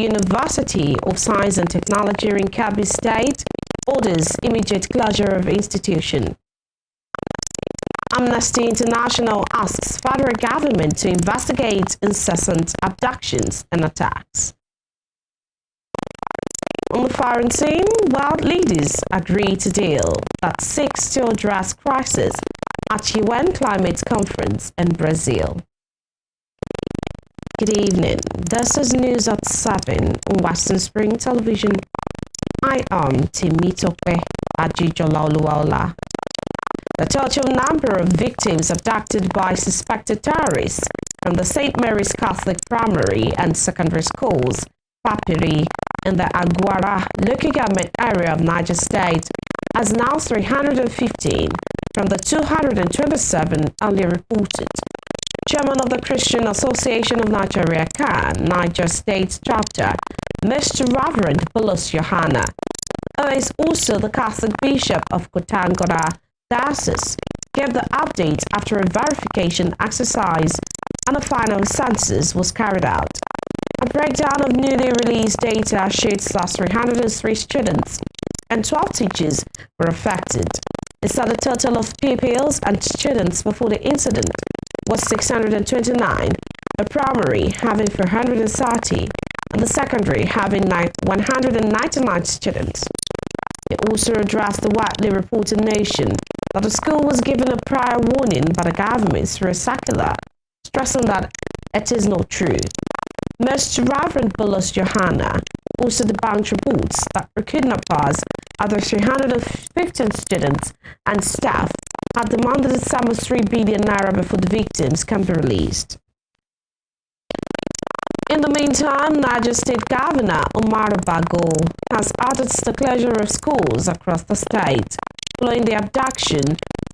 University of Science and Technology in Kebbi State orders immediate closure of institution. Amnesty International asks federal government to investigate incessant abductions and attacks. On the foreign scene, world leaders agree to deal that seeks to address crisis at UN Climate Conference in Brazil. Good evening. This is news at 7 on Western Spring Television. I am Timitope Ajijolaoluwaola. The total number of victims abducted by suspected terrorists from the St. Mary's Catholic Primary and Secondary Schools, Papiri, in the Aguara local government area of Niger State has now 315 from the 227 earlier reported. Chairman of the Christian Association of Nigeria, CAN, Niger State Chapter, Mr. Reverend Bulus Yohana, who is also the Catholic Bishop of Kotangora Diocese, gave the update after a verification exercise and a final census was carried out. A breakdown of newly released data shows that 303 students and 12 teachers were affected. It said the total of pupils and students before the incident was 629, the primary having 430, and the secondary having 199 students. It also addressed the widely reported notion that the school was given a prior warning by the government through a circular, stressing that it is not true. Mr. Reverend Bulus Yohana also debunked reports that the kidnappers, other 315 students and staff, had demanded a sum of 3 billion naira before the victims can be released. In the meantime, Niger State Governor Omar Bago has ordered the closure of schools across the state following the abduction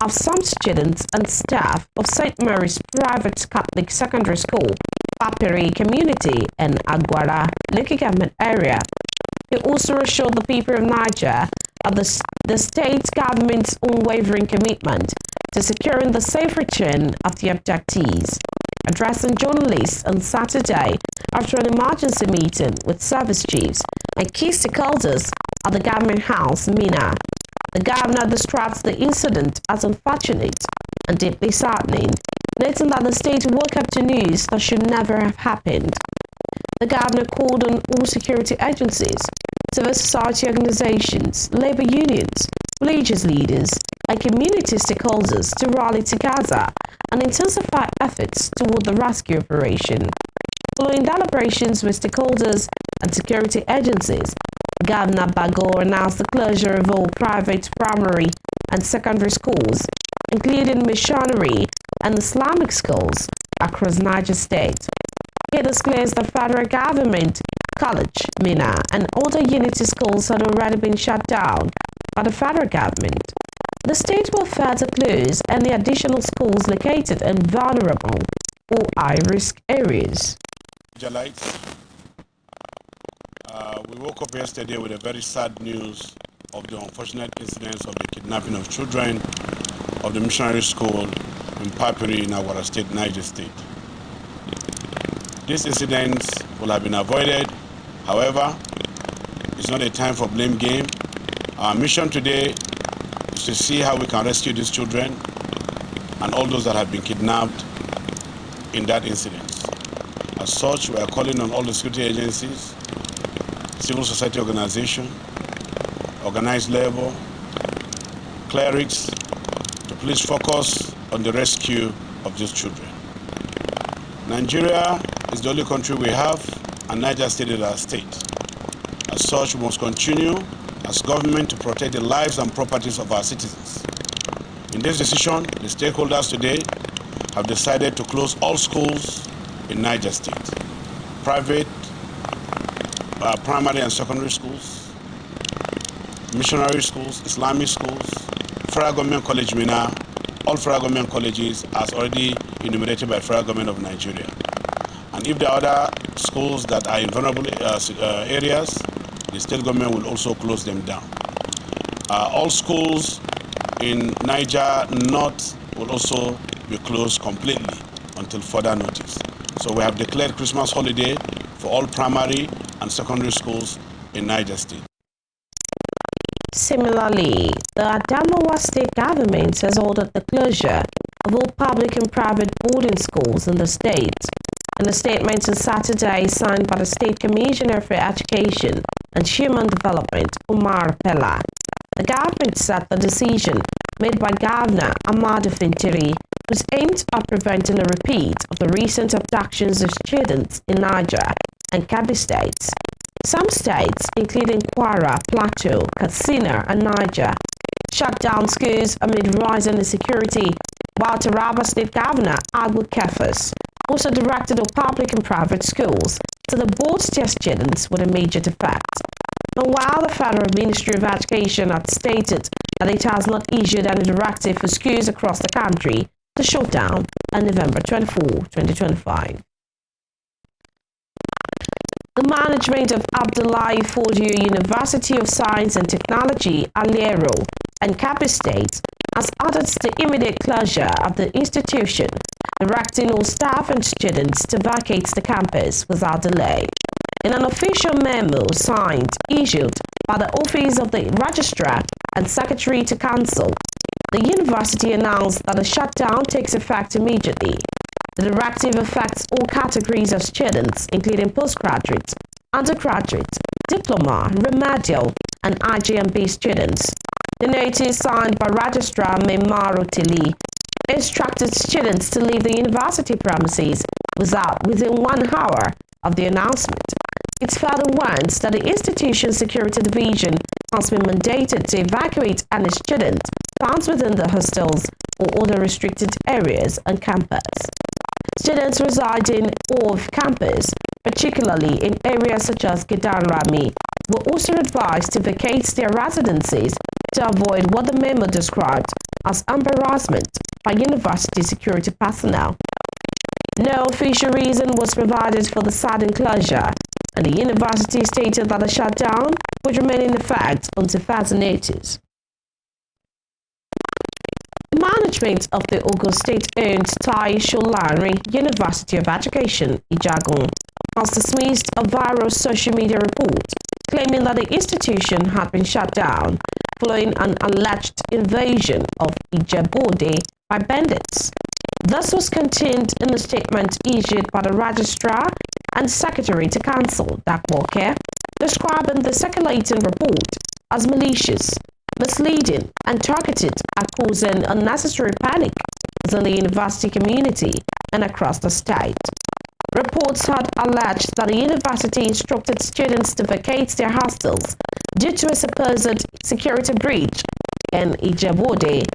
of some students and staff of St. Mary's Private Catholic Secondary School, Papiri Community in Aguara local government area. He also assured the people of Niger of the state government's unwavering commitment to securing the safe return of the abductees. Addressing journalists on Saturday after an emergency meeting with service chiefs and key stakeholders at the government house, Mina, the governor describes the incident as unfortunate and deeply saddening, noting that the state woke up to news that should never have happened. The governor called on all security agencies, civil society organizations, labor unions, religious leaders, and community stakeholders to rally together and intensify efforts toward the rescue operation. Following deliberations with stakeholders and security agencies, Governor Bago announced the closure of all private primary and secondary schools, including missionary and Islamic schools across Niger State. He disclosed the federal government, college, Mina, and other unity schools had already been shut down by the federal government. The state will further close any additional schools located in vulnerable or high-risk areas. We woke up yesterday with a very sad news of the unfortunate incidents of the kidnapping of children of the missionary school in Papiri in Aguara State, Niger State. These incidents will have been avoided. However, it's not a time for blame game. Our mission today is to see how we can rescue these children and all those that have been kidnapped in that incident. As such, we are calling on all the security agencies, civil society organizations, organized labor, clerics, to please focus on the rescue of these children. Nigeria is the only country we have, and Niger State is our state. As such, we must continue as government to protect the lives and properties of our citizens. In this decision, the stakeholders today have decided to close all schools in Niger State. Private, primary and secondary schools, missionary schools, Islamic schools, Federal Government College Mina, all federal government colleges as already enumerated by Federal Government of Nigeria. And if there are other schools that are in vulnerable areas, the state government will also close them down. All schools in Niger North will also be closed completely until further notice. So we have declared Christmas holiday for all primary and secondary schools in Niger State. Similarly, the Adamawa state government has ordered the closure of all public and private boarding schools in the state. In a statement on Saturday signed by the State Commissioner for Education and Human Development, Umar Pella, the government said the decision made by Governor Ahmadu Fintiri was aimed at preventing a repeat of the recent abductions of students in Niger and Kebbi states. Some states, including Kwara, Plateau, Katsina, and Niger, shut down schools amid rising insecurity, while Taraba State Governor Abu Kefas also directed all public and private schools to the board their students with immediate effect. And while the Federal Ministry of Education had stated that it has not issued any directive for schools across the country to shut down on November 24, 2025. The management of Abdullahi Fodio University of Science and Technology, Aliero, and Kebbi State has ordered the immediate closure of the institution, directing all staff and students to vacate the campus without delay. In an official memo issued by the Office of the Registrar and Secretary to Council, the university announced that the shutdown takes effect immediately. The directive affects all categories of students, including postgraduate, undergraduate, diploma, remedial, and IGMB students. The notice signed by Registrar Memaro Tili instructed students to leave the university premises within 1 hour of the announcement. It further warns that the institution's security division has been mandated to evacuate any student found within the hostels or other restricted areas on campus. Students residing off campus, particularly in areas such as Gedarami, were also advised to vacate their residences to avoid what the memo described as embarrassment by university security personnel. No official reason was provided for the sudden closure, and the university stated that the shutdown would remain in effect until further notice. Management of the Ogun State-owned Tai Sholari University of Education, Ijagun, has dismissed a viral social media report claiming that the institution had been shut down following an alleged invasion of Ijebode by bandits. This was contained in a statement issued by the Registrar and Secretary to Council, Dakwoke, describing the circulating report as malicious, misleading, and targeted at causing unnecessary panic within the university community and across the state. Reports had alleged that the university instructed students to vacate their hostels due to a supposed security breach in Ijebode.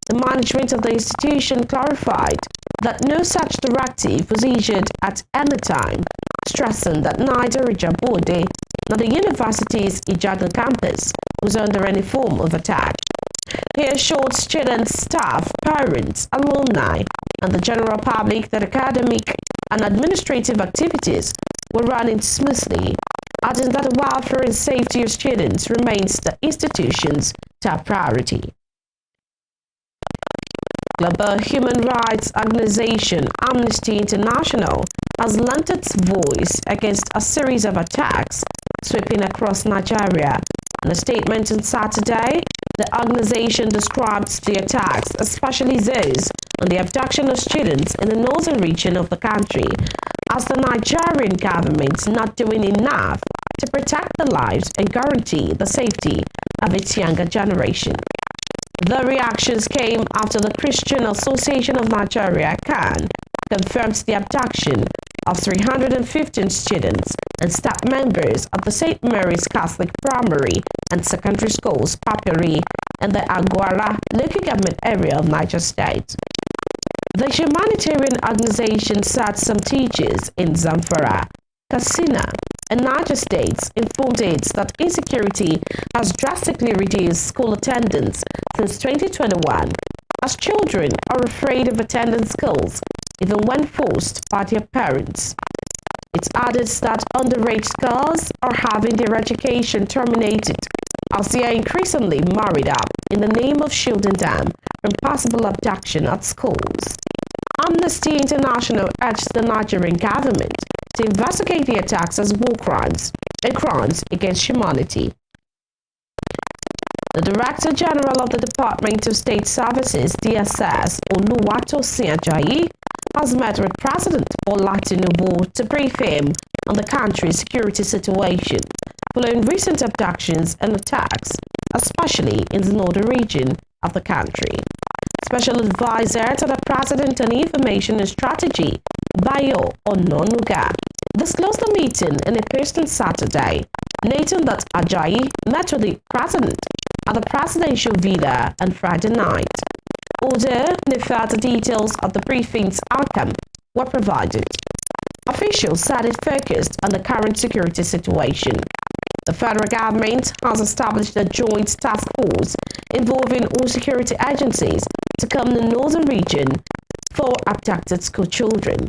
The management of the institution clarified that no such directive was issued at any time, stressing that neither Ijebode nor the university's Ijagan campus was under any form of attack. He assured students, staff, parents, alumni, and the general public that academic and administrative activities were running smoothly, adding that the welfare and safety of students remains the institution's top priority. Global human rights organization Amnesty International has lent its voice against a series of attacks sweeping across Nigeria. In a statement on Saturday, the organization described the attacks, especially those on the abduction of students in the northern region of the country, as the Nigerian government not doing enough to protect the lives and guarantee the safety of its younger generation. The reactions came after the Christian Association of Nigeria, CAN, confirmed the abduction of 315 students and staff members of the St. Mary's Catholic Primary and Secondary Schools, Papiri, in the Agwara local government area of Niger State. The humanitarian organization said some teachers in Zamfara, Katsina, and Niger States informed it that insecurity has drastically reduced school attendance since 2021, as children are afraid of attending schools even when forced by their parents. It added that underage girls are having their education terminated as they are increasingly married up in the name of shielding them from possible abduction at schools. Amnesty International urged the Nigerian government to investigate the attacks as war crimes and crimes against humanity. The Director General of the Department of State Services, DSS, Oluwatosin Ajayi, has met with President Bola Tinubu to brief him on the country's security situation following recent abductions and attacks, especially in the northern region of the country. Special Advisor to the President on Information and Strategy, Bayo Ononuga, disclosed the meeting in a post on Saturday, noting that Ajayi met with the President at the presidential villa on Friday night. Although no further details of the briefing's outcome were provided, officials said it focused on the current security situation. The federal government has established a joint task force involving all security agencies to comb the northern region for abducted school children.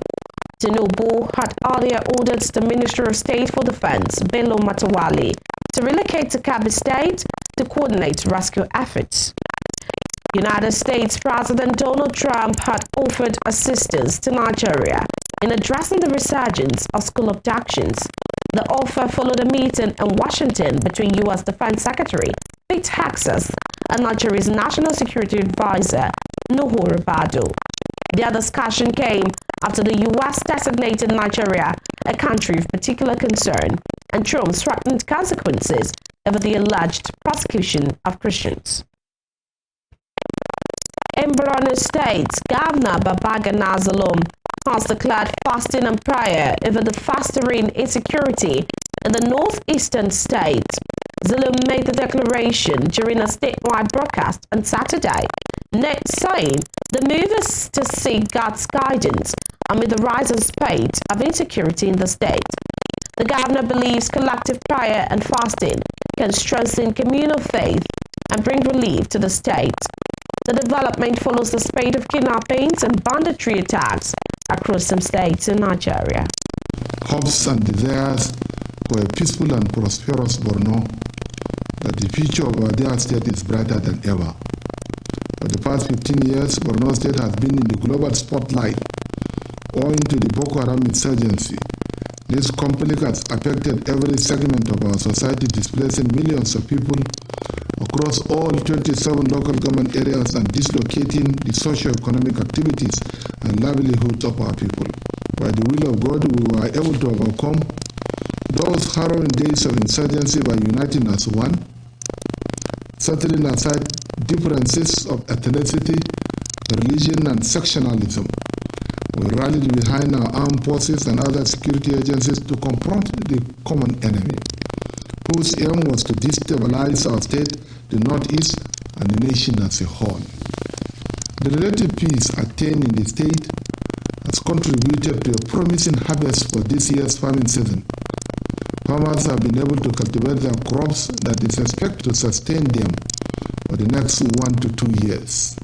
Tinubu had earlier ordered the Minister of State for Defense, Bello Matawale, to relocate to Kebbi State to coordinate rescue efforts. United States President Donald Trump had offered assistance to Nigeria in addressing the resurgence of school abductions. The offer followed a meeting in Washington between U.S. Defense Secretary Pete Hegseth and Nigeria's National Security Advisor, Nuhu Ribadu. Their discussion came after the U.S. designated Nigeria a country of particular concern and Trump threatened consequences over the alleged persecution of Christians. In Borno State, Governor Babagana Zulum has declared fasting and prayer over the festering insecurity in the northeastern state. Zulum made the declaration during a statewide broadcast on Saturday, saying the move is to seek God's guidance amid the rising spate of insecurity in the state. The governor believes collective prayer and fasting can strengthen communal faith and bring relief to the state. The development follows the spate of kidnappings and banditry attacks across some states in Nigeria. Hopes and desires for a peaceful and prosperous Borno, that the future of our dear state is brighter than ever. For the past 15 years, Borno State has been in the global spotlight owing to the Boko Haram insurgency. This conflict has affected every segment of our society, displacing millions of people across all 27 local government areas and dislocating the socio-economic activities and livelihoods of our people. By the will of God, we were able to overcome those harrowing days of insurgency by uniting as one, setting aside differences of ethnicity, religion, and sectionalism. We rallied behind our armed forces and other security agencies to confront the common enemy, whose aim was to destabilize our state, the Northeast, and the nation as a whole. The relative peace attained in the state has contributed to a promising harvest for this year's farming season. Farmers have been able to cultivate their crops that is expected to sustain them for the next 1 to 2 years.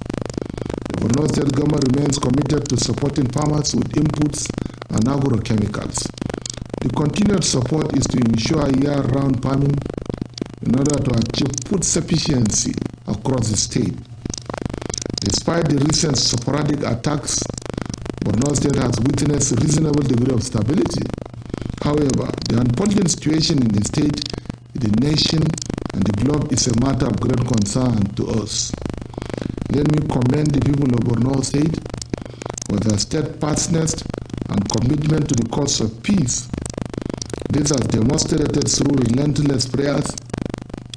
The Borno State government remains committed to supporting farmers with inputs and agrochemicals. The continued support is to ensure year-round farming in order to achieve food sufficiency across the state. Despite the recent sporadic attacks, Borno State has witnessed a reasonable degree of stability. However, the unfolding situation in the state, the nation, and the globe is a matter of great concern to us. Let me commend the people of Borno State for their steadfastness and commitment to the cause of peace. This has demonstrated through relentless prayers,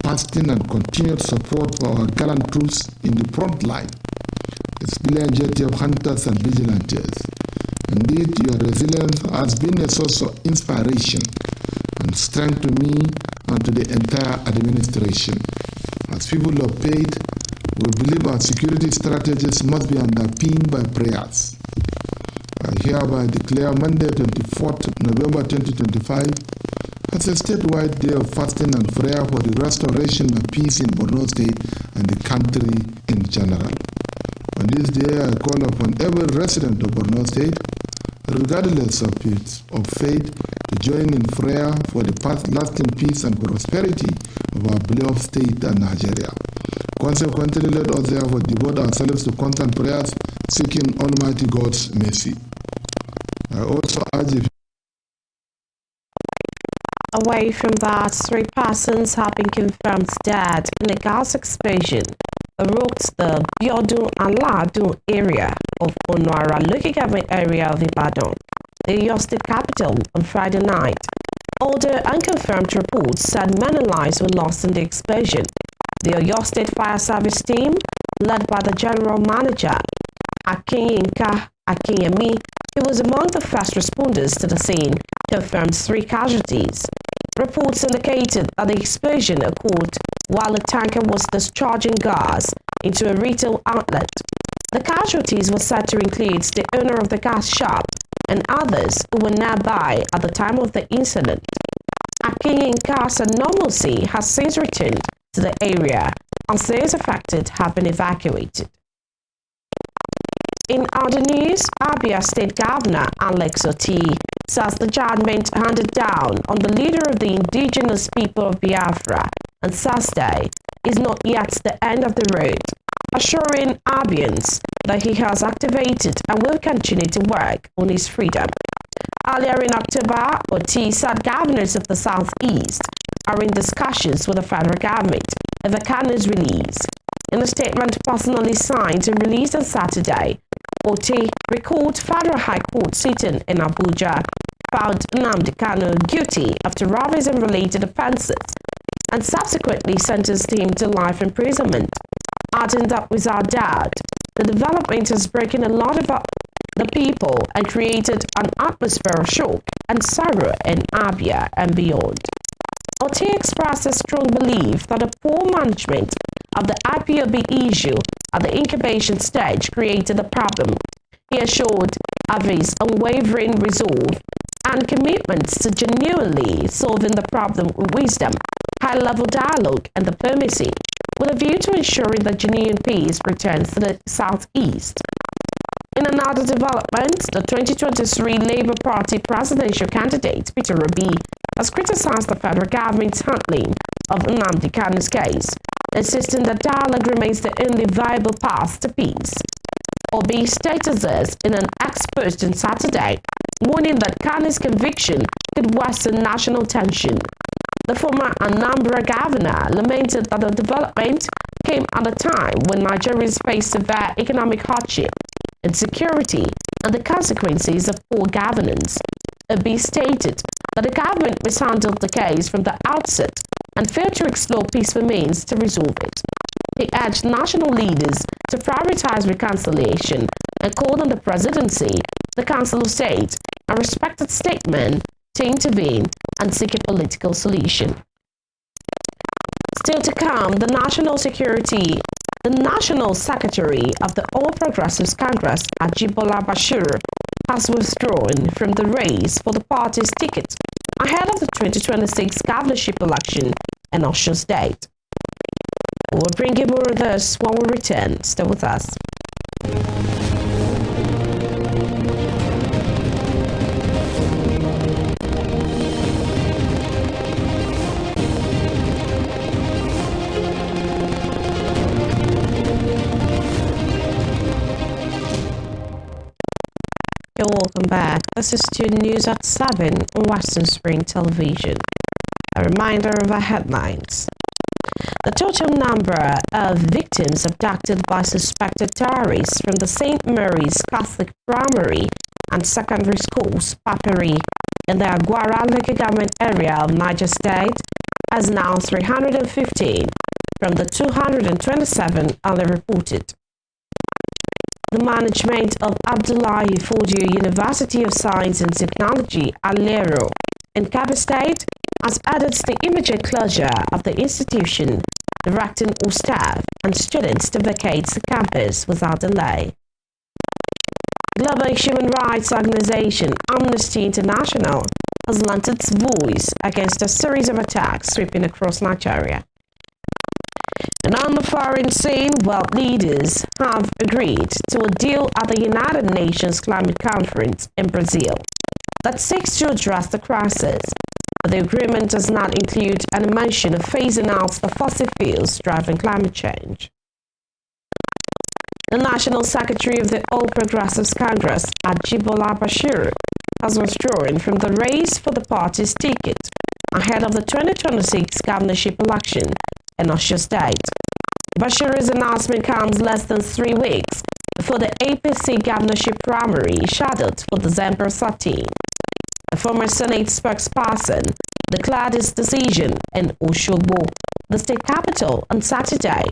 fasting, and continued support for our gallant troops in the front line, its brilliant jetty of hunters and vigilantes. Indeed, your resilience has been a source of inspiration and strength to me and to the entire administration. As people of faith, we believe our security strategies must be underpinned by prayers. I hereby declare Monday, 24th November 2025 as a statewide day of fasting and prayer for the restoration of peace in Borno State and the country in general. On this day, I call upon every resident of Borno State, regardless of faith, to join in prayer for the lasting peace and prosperity of our beloved state and Nigeria. Consequently, let us therefore devote ourselves to constant prayers, seeking Almighty God's mercy. I also urge away from that, 3 persons have been confirmed dead in a gas explosion that rocked the Biodun and Ladun area of Onwara local government area of Ibadan, the Oyo State capital, on Friday night. Although unconfirmed reports said many lives were lost in the explosion, the Oyo State Fire Service team, led by the General Manager, Akinyinka Akinyemi, who was among the first responders to the scene, confirmed 3 casualties. Reports indicated that the explosion occurred while a tanker was discharging gas into a retail outlet. The casualties were said to include the owner of the gas shop and others who were nearby at the time of the incident. Akinyinka said normalcy has since returned to the area as those affected have been evacuated. In other news, Abia State Governor Alex Oti says the judgment handed down on the leader of the indigenous people of Biafra on Thursday is not yet the end of the road, assuring Abians that he has activated and will continue to work on his freedom. Earlier in October, Oti said governors of the Southeast are in discussions with the federal government over Kanu's release. In a statement personally signed and released on Saturday, Oti recalled Federal High Court sitting in Abuja found Nnamdi Kanu guilty of terrorism-related offences and subsequently sentenced him to life imprisonment, adding that without doubt, the development has broken a lot of the people and created an atmosphere of shock and sorrow in Abia and beyond. Oti expressed a strong belief that the poor management of the IPOB issue at the incubation stage created a problem. He assured of his unwavering resolve and commitment to genuinely solving the problem with wisdom, high-level dialogue and diplomacy, with a view to ensuring that genuine peace returns to the Southeast. In another development, the 2023 Labour Party presidential candidate, Peter Obi, has criticized the federal government's handling of Nnamdi Kanu's case, insisting that dialogue remains the only viable path to peace. Obi stated this in an X-post on Saturday, warning that Kanu's conviction could worsen national tension. The former Anambra governor lamented that the development came at a time when Nigerians face severe economic hardship, insecurity, and the consequences of poor governance. Obi stated that the government mishandled the case from the outset and failed to explore peaceful means to resolve it. He urged national leaders to prioritize reconciliation and called on the presidency, the Council of State, and respected statesmen to intervene and seek a political solution. Still to come, the National Secretary of the All Progressives Congress, Ajibola Bashir, has withdrawn from the race for the party's ticket ahead of the 2026 governorship election in Osun State. We'll bring you more of this when we return. Stay with us. Welcome back. This is Student News at 7 on Western Spring Television. A reminder of our headlines. The total number of victims abducted by suspected terrorists from the St. Mary's Catholic Primary and Secondary Schools, Paperi, in the Aguara local government area of Niger State is now 315 from the 227 earlier reported. The management of Abdullahi Fodio University of Science and Technology, Alero, in Kebbi State, has added the immediate closure of the institution, directing all staff and students to vacate the campus without delay. Global human rights organization Amnesty International has lent its voice against a series of attacks sweeping across Nigeria. And on the foreign scene, world leaders have agreed to a deal at the United Nations Climate Conference in Brazil that seeks to address the crisis. But the agreement does not include any mention of phasing out the fossil fuels driving climate change. The National Secretary of the All Progressives Congress, Ajibola Bashir, has withdrawn from the race for the party's ticket ahead of the 2026 governorship election in Osho State. Bashir's announcement comes less than 3 weeks before the APC governorship primary scheduled for December 13. The former Senate spokesperson declared his decision in Oshogbo, the state capital, on Saturday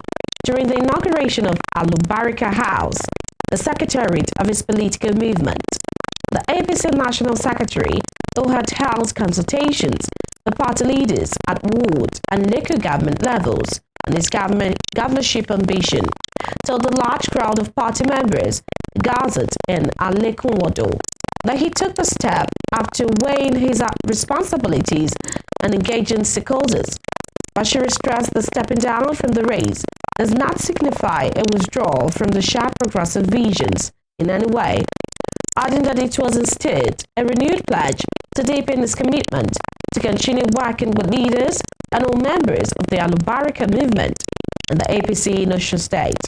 during the inauguration of Alubarika House, the secretariat of his political movement. The APC National Secretary, who had held consultations with party leaders at ward and local government levels on his governorship ambition, told the large crowd of party members gathered in Alekunwodo that he took the step after weighing his responsibilities and engaging stakeholders. Bashir stressed that stepping down from the race does not signify a withdrawal from the sharp progressive visions in any way, adding that it was instead a renewed pledge to deepen his commitment to continue working with leaders and all members of the Alubarika movement and the APC in Osho State.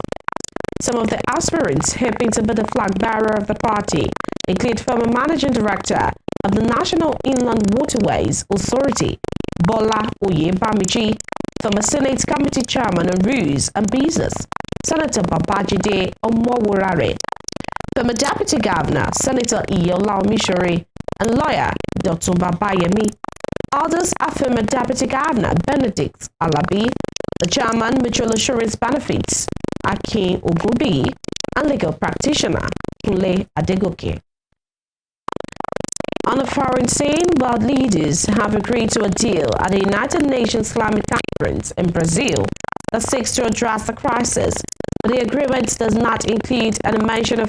Some of the aspirants hoping to be the flag bearer of the party include former managing director of the National Inland Waterways Authority, Bola Oyebamiji, former Senate Committee Chairman on Rules and Business, Senator Babajide Omoworare, former Deputy Governor, Senator Iyola Omishore, and lawyer Dr. Babayemi. Others are former Deputy Governor Benedict Alabi, the Chairman Mutual Assurance Benefits, Akin Ogubi, and legal practitioner Kunle Adegoke. On a foreign scene, world leaders have agreed to a deal at the United Nations Climate Conference in Brazil that seeks to address the crisis, but the agreement does not include any mention of